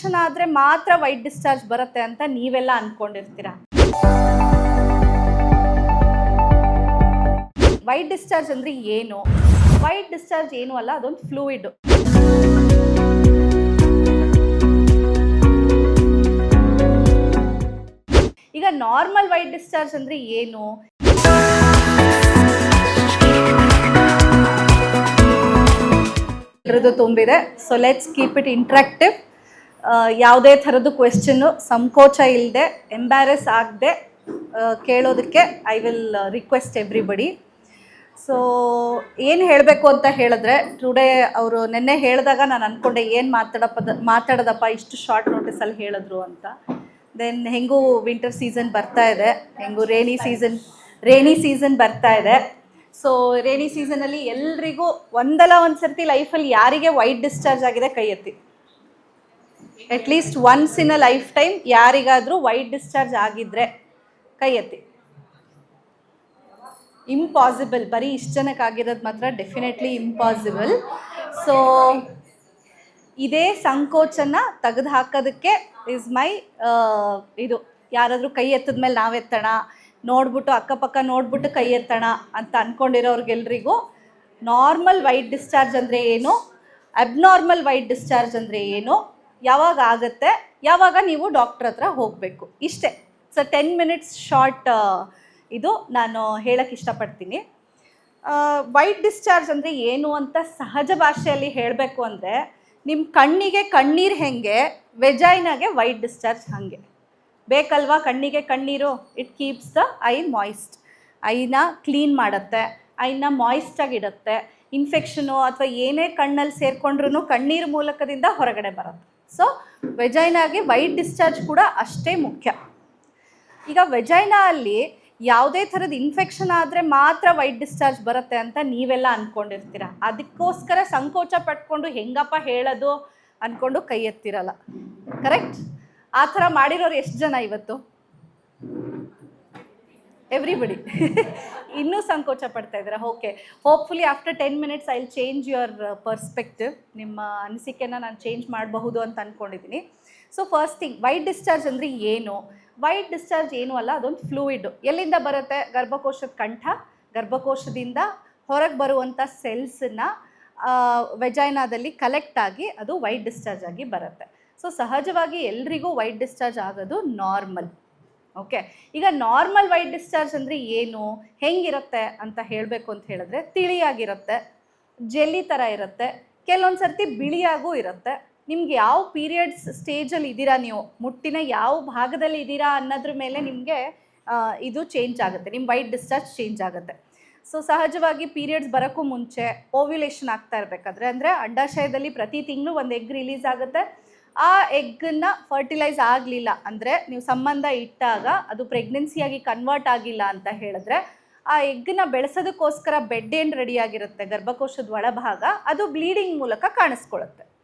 Infection ಆದರೆ ಮಾತ್ರ white discharge ಬರುತ್ತೆ ಅಂತ ನೀವೆಲ್ಲ ಅಂದ್ಕೊಂಡಿರ್ತೀರಾ. ವೈಟ್ ಡಿಸ್ಚಾರ್ಜ್ ಅಂದರೆ ಏನು? ವೈಟ್ ಡಿಸ್ಚಾರ್ಜ್ ಏನೂ ಅಲ್ಲ, ಅದೊಂದು ಫ್ಲೂಯಿಡ್. ಈಗ ನಾರ್ಮಲ್ ವೈಟ್ ಡಿಸ್ಚಾರ್ಜ್ ಅಂದರೆ ಏನು? ಎಲ್ಲರದ್ದು ತುಂಬಿದೆ. So let's keep it interactive. ಯಾವುದೇ ಥರದ್ದು ಕ್ವೆಶ್ಚನ್ನು ಸಂಕೋಚ ಇಲ್ಲದೆ, ಎಂಬ್ಯಾರೆಸ್ ಆಗದೆ ಕೇಳೋದಕ್ಕೆ I will request everybody. So ಏನು ಹೇಳಬೇಕು ಅಂತ ಹೇಳಿದ್ರೆ, ಟುಡೇ ಅವರು ನೆನ್ನೆ ಹೇಳಿದಾಗ ನಾನು ಅಂದ್ಕೊಂಡೆ ಏನು ಮಾತಾಡೋದಪ್ಪ ಇಷ್ಟು ಶಾರ್ಟ್ ನೋಟಿಸಲ್ಲಿ ಹೇಳಿದ್ರು ಅಂತ. ದೆನ್ ಹೆಂಗೂ ವಿಂಟರ್ ಸೀಸನ್ ಬರ್ತಾ ಇದೆ, ಹೆಂಗೂ ರೇನಿ ಸೀಸನ್ ಬರ್ತಾ ಇದೆ. ಸೊ ರೇನಿ ಸೀಸನಲ್ಲಿ ಎಲ್ರಿಗೂ ಒಂದಲ್ಲ ಒಂದು ಸರ್ತಿ ಲೈಫಲ್ಲಿ ಯಾರಿಗೆ ವೈಟ್ ಡಿಸ್ಚಾರ್ಜ್ ಆಗಿದೆ ಕೈ ಎತ್ತಿ. At least once in a life time ಯಾರಿಗಾದರೂ ವೈಟ್ ಡಿಸ್ಚಾರ್ಜ್ ಆಗಿದ್ರೆ ಕೈ ಎತ್ತಿ. ಇಂಪಾಸಿಬಲ್, ಬರೀ ಇಷ್ಟು ಜನಕ್ಕಾಗಿರೋದು ಮಾತ್ರ ಡೆಫಿನೆಟ್ಲಿ ಇಂಪಾಸಿಬಲ್. ಸೊ ಇದೇ ಸಂಕೋಚನ ತೆಗೆದು ಹಾಕೋದಕ್ಕೆ ಇಸ್ ಮೈ ಇದು. ಯಾರಾದರೂ ಕೈ ಎತ್ತಿದ ಮೇಲೆ ನಾವೆತ್ತೋಣ, ನೋಡ್ಬಿಟ್ಟು ಅಕ್ಕಪಕ್ಕ ನೋಡ್ಬಿಟ್ಟು ಕೈ ಎತ್ತೋಣ ಅಂತ ಅಂದ್ಕೊಂಡಿರೋರಿಗೆಲ್ರಿಗೂ ನಾರ್ಮಲ್ ವೈಟ್ ಡಿಸ್ಚಾರ್ಜ್ ಅಂದರೆ ಏನು, ಅಬ್ನಾರ್ಮಲ್ ವೈಟ್ ಡಿಸ್ಚಾರ್ಜ್ ಅಂದರೆ ಏನು, ಯಾವಾಗ ಆಗುತ್ತೆ, ಯಾವಾಗ ನೀವು ಡಾಕ್ಟ್ರ್ ಹತ್ರ ಹೋಗಬೇಕು, ಇಷ್ಟೇ. ಸೊ 10 minutes ಶಾರ್ಟ್ ಇದು ನಾನು ಹೇಳಕ್ಕೆ ಇಷ್ಟಪಡ್ತೀನಿ. ವೈಟ್ ಡಿಸ್ಚಾರ್ಜ್ ಅಂದರೆ ಏನು ಅಂತ ಸಹಜ ಭಾಷೆಯಲ್ಲಿ ಹೇಳಬೇಕು ಅಂದರೆ, ನಿಮ್ಮ ಕಣ್ಣಿಗೆ ಕಣ್ಣೀರು ಹೆಂಗೆ, ವೆಜೈನಾಗೆ ವೈಟ್ ಡಿಸ್ಚಾರ್ಜ್ ಹಾಗೆ ಬೇಕಲ್ವಾ. ಕಣ್ಣಿಗೆ ಕಣ್ಣೀರು it keeps the I moist, ಐನ ಕ್ಲೀನ್ ಮಾಡುತ್ತೆ, ಐನ ಮಾಯ್ಸ್ಟಾಗಿಡುತ್ತೆ. ಇನ್ಫೆಕ್ಷನು ಅಥವಾ ಏನೇ ಕಣ್ಣಲ್ಲಿ ಸೇರಿಕೊಂಡ್ರೂ ಕಣ್ಣೀರು ಮೂಲಕದಿಂದ ಹೊರಗಡೆ ಬರುತ್ತೆ. ಸೊ ವೆಜೈನಾಗೆ ವೈಟ್ ಡಿಸ್ಚಾರ್ಜ್ ಕೂಡ ಅಷ್ಟೇ ಮುಖ್ಯ. ಈಗ ವೆಜೈನಾ ಅಲ್ಲಿ ಯಾವುದೇ ಥರದ ಇನ್ಫೆಕ್ಷನ್ ಆದರೆ ಮಾತ್ರ ವೈಟ್ ಡಿಸ್ಚಾರ್ಜ್ ಬರುತ್ತೆ ಅಂತ ನೀವೆಲ್ಲ ಅಂದ್ಕೊಂಡಿರ್ತೀರ. ಅದಕ್ಕೋಸ್ಕರ ಸಂಕೋಚ ಪಟ್ಕೊಂಡು ಹೆಂಗಪ್ಪ ಹೇಳೋದು ಅಂದ್ಕೊಂಡು ಕೈ ಎತ್ತಿರಲ್ಲ. ಕರೆಕ್ಟ್? ಆ ಥರ ಮಾಡಿರೋರು ಎಷ್ಟು ಜನ ಇವತ್ತು? ಎವ್ರಿಬಡಿ. ಇನ್ನೂ ಸಂಕೋಚ ಪಡ್ತಾ ಇದ್ದೀರಾ? Okay, hopefully after 10 minutes I will change your perspective. ನಿಮ್ಮ ಅನಿಸಿಕೆನ ನಾನು ಚೇಂಜ್ ಮಾಡಬಹುದು ಅಂತ ಅಂದ್ಕೊಂಡಿದ್ದೀನಿ. So first thing, white discharge ಅಂದರೆ ಏನು? ವೈಟ್ ಡಿಸ್ಚಾರ್ಜ್ ಏನೂ ಅಲ್ಲ, ಅದೊಂದು ಫ್ಲೂಯಿಡ್. ಎಲ್ಲಿಂದ ಬರುತ್ತೆ? ಗರ್ಭಕೋಶದ ಕಂಠ, ಗರ್ಭಕೋಶದಿಂದ ಹೊರಗೆ ಬರುವಂಥ ಸೆಲ್ಸನ್ನು ವೆಜೈನಾದಲ್ಲಿ ಕಲೆಕ್ಟ್ ಆಗಿ ಅದು ವೈಟ್ ಡಿಸ್ಚಾರ್ಜ್ ಆಗಿ ಬರುತ್ತೆ. ಸೊ ಸಹಜವಾಗಿ ಎಲ್ರಿಗೂ ವೈಟ್ ಡಿಸ್ಚಾರ್ಜ್ ಆಗೋದು ನಾರ್ಮಲ್. ಓಕೆ, ಈಗ ನಾರ್ಮಲ್ ವೈಟ್ ಡಿಸ್ಚಾರ್ಜ್ ಅಂದರೆ ಏನು, ಹೆಂಗಿರುತ್ತೆ ಅಂತ ಹೇಳಬೇಕು ಅಂತ ಹೇಳಿದ್ರೆ, ತಿಳಿಯಾಗಿರುತ್ತೆ, ಜೆಲ್ಲಿ ಥರ ಇರುತ್ತೆ, ಕೆಲವೊಂದು ಸರ್ತಿ ಬಿಳಿಯಾಗೂ ಇರುತ್ತೆ. ನಿಮ್ಗೆ ಯಾವ ಪೀರಿಯಡ್ಸ್ ಸ್ಟೇಜಲ್ಲಿ ಇದ್ದೀರಾ, ನೀವು ಮುಟ್ಟಿನ ಯಾವ ಭಾಗದಲ್ಲಿ ಇದ್ದೀರಾ ಅನ್ನೋದ್ರ ಮೇಲೆ ನಿಮಗೆ ಇದು ಚೇಂಜ್ ಆಗುತ್ತೆ, ನಿಮ್ಮ ವೈಟ್ ಡಿಸ್ಚಾರ್ಜ್ ಚೇಂಜ್ ಆಗುತ್ತೆ. ಸೊ ಸಹಜವಾಗಿ ಪೀರಿಯಡ್ಸ್ ಬರೋಕ್ಕೂ ಮುಂಚೆ ಓವ್ಯುಲೇಷನ್ ಆಗ್ತಾ ಇರಬೇಕಾದ್ರೆ, ಅಂದರೆ ಅಂಡಾಶಯದಲ್ಲಿ ಪ್ರತಿ ತಿಂಗಳು ಒಂದು ಎಗ್ ರಿಲೀಸ್ ಆಗುತ್ತೆ. ಆ ಎಗ್ಗನ್ನು ಫರ್ಟಿಲೈಸ್ ಆಗಲಿಲ್ಲ ಅಂದರೆ, ನೀವು ಸಂಬಂಧ ಇಟ್ಟಾಗ ಅದು ಪ್ರೆಗ್ನೆನ್ಸಿಯಾಗಿ ಕನ್ವರ್ಟ್ ಆಗಿಲ್ಲ ಅಂತ ಹೇಳಿದ್ರೆ, ಆ ಎಗ್ಗನ್ನ ಬೆಳೆಸೋದಕ್ಕೋಸ್ಕರ ಬೆಡ್ ಏನು ರೆಡಿಯಾಗಿರುತ್ತೆ ಗರ್ಭಕೋಶದ ಒಳಭಾಗ, ಅದು ಬ್ಲೀಡಿಂಗ್ ಮೂಲಕ ಕಾಣಿಸ್ಕೊಳ್ಳುತ್ತೆ.